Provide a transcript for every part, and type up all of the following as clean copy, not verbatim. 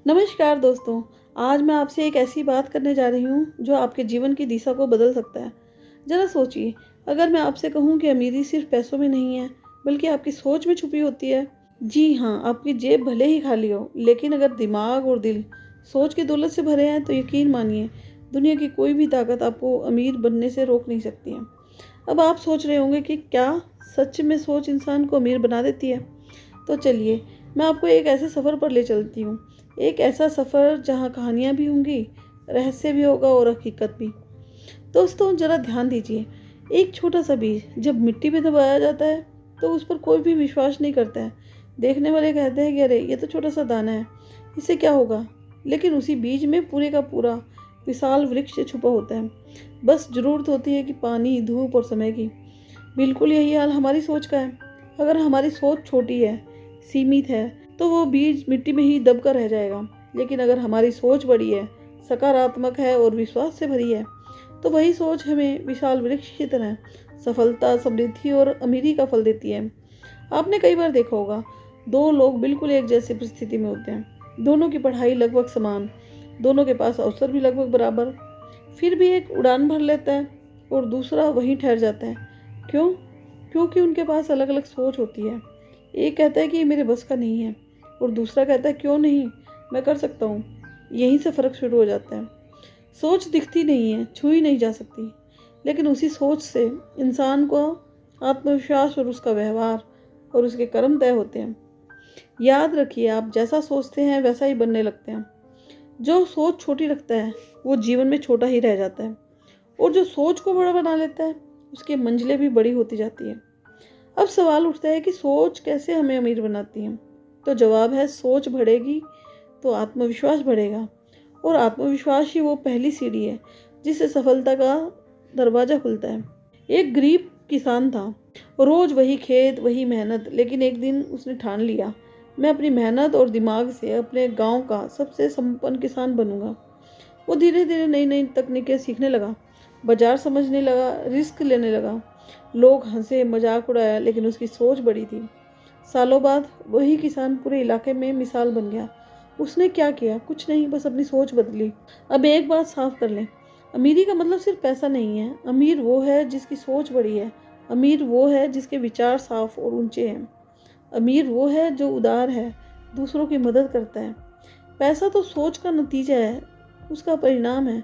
नमस्कार दोस्तों। आज मैं आपसे एक ऐसी बात करने जा रही हूँ जो आपके जीवन की दिशा को बदल सकता है। ज़रा सोचिए, अगर मैं आपसे कहूँ कि अमीरी सिर्फ पैसों में नहीं है बल्कि आपकी सोच में छुपी होती है। जी हाँ, आपकी जेब भले ही खाली हो, लेकिन अगर दिमाग और दिल सोच की दौलत से भरे हैं तो यकीन मानिए, दुनिया की कोई भी ताकत आपको अमीर बनने से रोक नहीं सकती है। अब आप सोच रहे होंगे कि क्या सच में सोच इंसान को अमीर बना देती है? तो चलिए, मैं आपको एक ऐसे सफ़र पर ले चलती हूँ। एक ऐसा सफ़र जहाँ कहानियाँ भी होंगी, रहस्य भी होगा और हकीकत भी। दोस्तों ज़रा ध्यान दीजिए, एक छोटा सा बीज जब मिट्टी में दबाया जाता है तो उस पर कोई भी विश्वास नहीं करता है। देखने वाले कहते हैं कि अरे ये तो छोटा सा दाना है, इससे क्या होगा। लेकिन उसी बीज में पूरे का पूरा विशाल वृक्ष छुपा होता है। बस ज़रूरत होती है कि पानी, धूप और समय की। बिल्कुल यही हाल हमारी सोच का है। अगर हमारी सोच छोटी है, सीमित है, तो वो बीज मिट्टी में ही दब कर रह जाएगा। लेकिन अगर हमारी सोच बड़ी है, सकारात्मक है और विश्वास से भरी है, तो वही सोच हमें विशाल वृक्ष की तरह सफलता, समृद्धि और अमीरी का फल देती है। आपने कई बार देखा होगा, दो लोग बिल्कुल एक जैसी परिस्थिति में होते हैं, दोनों की पढ़ाई लगभग समान, दोनों के पास अवसर भी लगभग बराबर। फिर भी एक उड़ान भर लेता है और दूसरा वहीं ठहर जाता है। क्यों? क्योंकि उनके पास अलग अलग सोच होती है। एक कहता है कि ये मेरे बस का नहीं है और दूसरा कहता है क्यों नहीं, मैं कर सकता हूँ। यहीं से फ़र्क शुरू हो जाता है। सोच दिखती नहीं है, छुई नहीं जा सकती, लेकिन उसी सोच से इंसान को आत्मविश्वास और उसका व्यवहार और उसके कर्म तय होते हैं। याद रखिए, आप जैसा सोचते हैं वैसा ही बनने लगते हैं। जो सोच छोटी रखता है वो जीवन में छोटा ही रह जाता है, और जो सोच को बड़ा बना लेता है उसकी मंजिलें भी बड़ी होती जाती है। अब सवाल उठता है कि सोच कैसे हमें अमीर बनाती है। तो जवाब है, सोच बढ़ेगी तो आत्मविश्वास बढ़ेगा, और आत्मविश्वास ही वो पहली सीढ़ी है जिससे सफलता का दरवाज़ा खुलता है। एक गरीब किसान था, रोज़ वही खेत, वही मेहनत, लेकिन एक दिन उसने ठान लिया, मैं अपनी मेहनत और दिमाग से अपने गांव का सबसे संपन्न किसान बनूंगा। वो धीरे धीरे नई नई तकनीकें सीखने लगा, बाजार समझने लगा, रिस्क लेने लगा। लोग हंसे, मजाक उड़ाया, लेकिन उसकी सोच बड़ी थी। सालों बाद वही किसान पूरे इलाके में मिसाल बन गया। उसने क्या किया? कुछ नहीं, बस अपनी सोच बदली। अब एक बात साफ कर लें, अमीरी का मतलब सिर्फ पैसा नहीं है। अमीर वो है जिसकी सोच बड़ी है। अमीर वो है जिसके विचार साफ और ऊंचे हैं। अमीर वो है जो उदार है, दूसरों की मदद करता है। पैसा तो सोच का नतीजा है, उसका परिणाम है।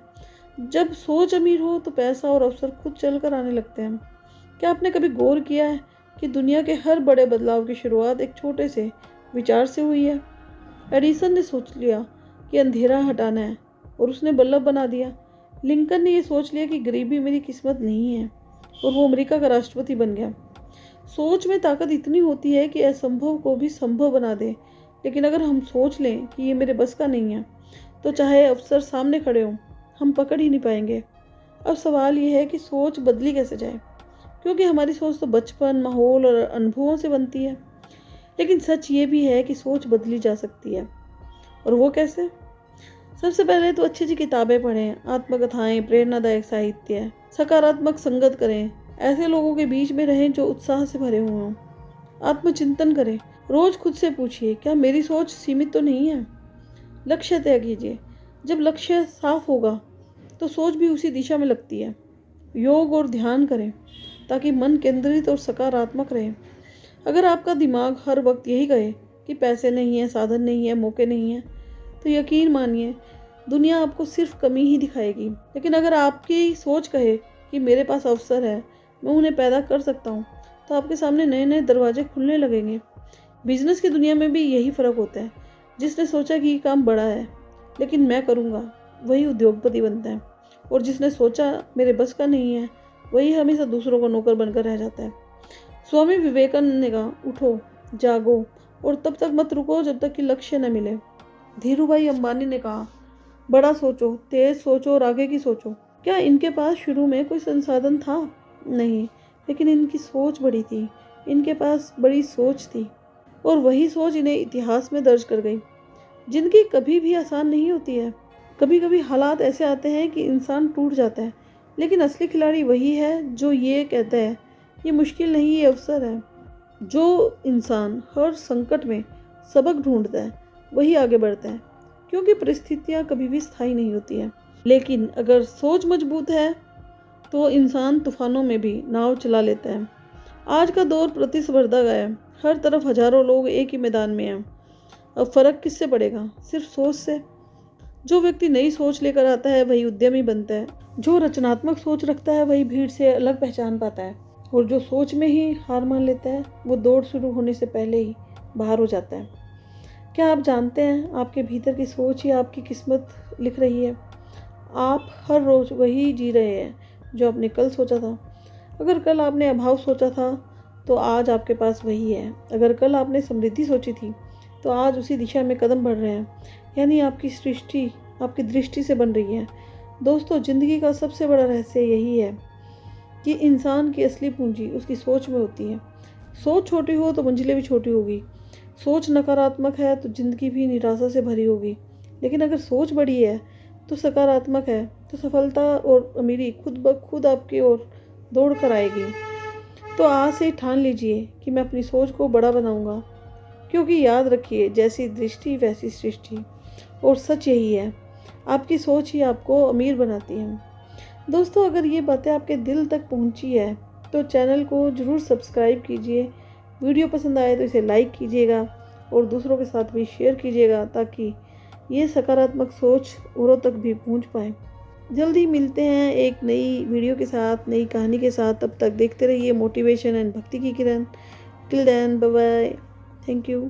जब सोच अमीर हो तो पैसा और अवसर खुद चल कर आने लगते हैं। क्या आपने कभी गौर किया है कि दुनिया के हर बड़े बदलाव की शुरुआत एक छोटे से विचार से हुई है? एडिसन ने सोच लिया कि अंधेरा हटाना है और उसने बल्ब बना दिया। लिंकन ने यह सोच लिया कि गरीबी मेरी किस्मत नहीं है और वो अमेरिका का राष्ट्रपति बन गया। सोच में ताकत इतनी होती है कि असंभव को भी संभव बना दे। लेकिन अगर हम सोच लें कि ये मेरे बस का नहीं है, तो चाहे अवसर सामने खड़े हों, हम पकड़ ही नहीं पाएंगे। अब सवाल ये है कि सोच बदली कैसे जाए, क्योंकि हमारी सोच तो बचपन, माहौल और अनुभवों से बनती है। लेकिन सच ये भी है कि सोच बदली जा सकती है। और वो कैसे? सबसे पहले तो अच्छी अच्छी किताबें पढ़ें, आत्मकथाएं, प्रेरणादायक साहित्य, सकारात्मक संगत करें, ऐसे लोगों के बीच में रहें जो उत्साह से भरे हुए हों। आत्मचिंतन करें, रोज खुद से पूछिए, क्या मेरी सोच सीमित तो नहीं है। लक्ष्य तय कीजिए, जब लक्ष्य साफ होगा तो सोच भी उसी दिशा में लगती है। योग और ध्यान करें ताकि मन केंद्रित और सकारात्मक रहे। अगर आपका दिमाग हर वक्त यही कहे कि पैसे नहीं है, साधन नहीं है, मौके नहीं है, तो यकीन मानिए दुनिया आपको सिर्फ कमी ही दिखाएगी। लेकिन अगर आपकी सोच कहे कि मेरे पास अवसर है, मैं उन्हें पैदा कर सकता हूँ, तो आपके सामने नए नए दरवाजे खुलने लगेंगे। बिजनेस की दुनिया में भी यही फ़र्क होता है। जिसने सोचा कि ये काम बड़ा है लेकिन मैं करूँगा, वही उद्योगपति बनता है। और जिसने सोचा मेरे बस का नहीं है, वही हमेशा दूसरों का नौकर बनकर रह जाता है। स्वामी विवेकानंद ने कहा, उठो, जागो और तब तक मत रुको जब तक कि लक्ष्य न मिले। धीरूभाई अंबानी ने कहा, बड़ा सोचो, तेज सोचो और आगे की सोचो। क्या इनके पास शुरू में कोई संसाधन था? नहीं, लेकिन इनकी सोच बड़ी थी। इनके पास बड़ी सोच थी और वही सोच इन्हें इतिहास में दर्ज कर गई। जिंदगी कभी भी आसान नहीं होती है। कभी कभी हालात ऐसे आते हैं कि इंसान टूट जाता है, लेकिन असली खिलाड़ी वही है जो ये कहता है, ये मुश्किल नहीं, ये अवसर है। जो इंसान हर संकट में सबक ढूंढता है वही आगे बढ़ता है। क्योंकि परिस्थितियाँ कभी भी स्थायी नहीं होती हैं। लेकिन अगर सोच मजबूत है तो इंसान तूफानों में भी नाव चला लेता है। आज का दौर प्रतिस्पर्धा का है, हर तरफ हजारों लोग एक ही मैदान में हैं। अब फर्क किससे पड़ेगा? सिर्फ सोच से। जो व्यक्ति नई सोच लेकर आता है वही उद्यमी बनता है। जो रचनात्मक सोच रखता है वही भीड़ से अलग पहचान पाता है। और जो सोच में ही हार मान लेता है वो दौड़ शुरू होने से पहले ही बाहर हो जाता है। क्या आप जानते हैं आपके भीतर की सोच ही आपकी किस्मत लिख रही है? आप हर रोज वही जी रहे हैं जो आपने कल सोचा था। अगर कल आपने अभाव सोचा था तो आज आपके पास वही है। अगर कल आपने समृद्धि सोची थी तो आज उसी दिशा में कदम बढ़ रहे हैं। यानी आपकी सृष्टि आपकी दृष्टि से बन रही है। दोस्तों, जिंदगी का सबसे बड़ा रहस्य यही है कि इंसान की असली पूंजी उसकी सोच में होती है। सोच छोटी हो तो मंजिलें भी छोटी होगी। सोच नकारात्मक है तो जिंदगी भी निराशा से भरी होगी। लेकिन अगर सोच बड़ी है तो सकारात्मक है तो सफलता और अमीरी खुद ब खुद आपकी ओर दौड़ कर आएगी। तो आज से ठान लीजिए कि मैं अपनी सोच को बड़ा बनाऊंगा, क्योंकि याद रखिए, जैसी दृष्टि वैसी सृष्टि। और सच यही है, आपकी सोच ही आपको अमीर बनाती है। दोस्तों, अगर ये बातें आपके दिल तक पहुंची है तो चैनल को ज़रूर सब्सक्राइब कीजिए। वीडियो पसंद आए तो इसे लाइक कीजिएगा और दूसरों के साथ भी शेयर कीजिएगा, ताकि ये सकारात्मक सोच औरों तक भी पहुंच पाए। जल्दी मिलते हैं एक नई वीडियो के साथ, नई कहानी के साथ। तब तक देखते रहिए मोटिवेशन एंड भक्ति की किरण। Till then, bye bye. Thank you.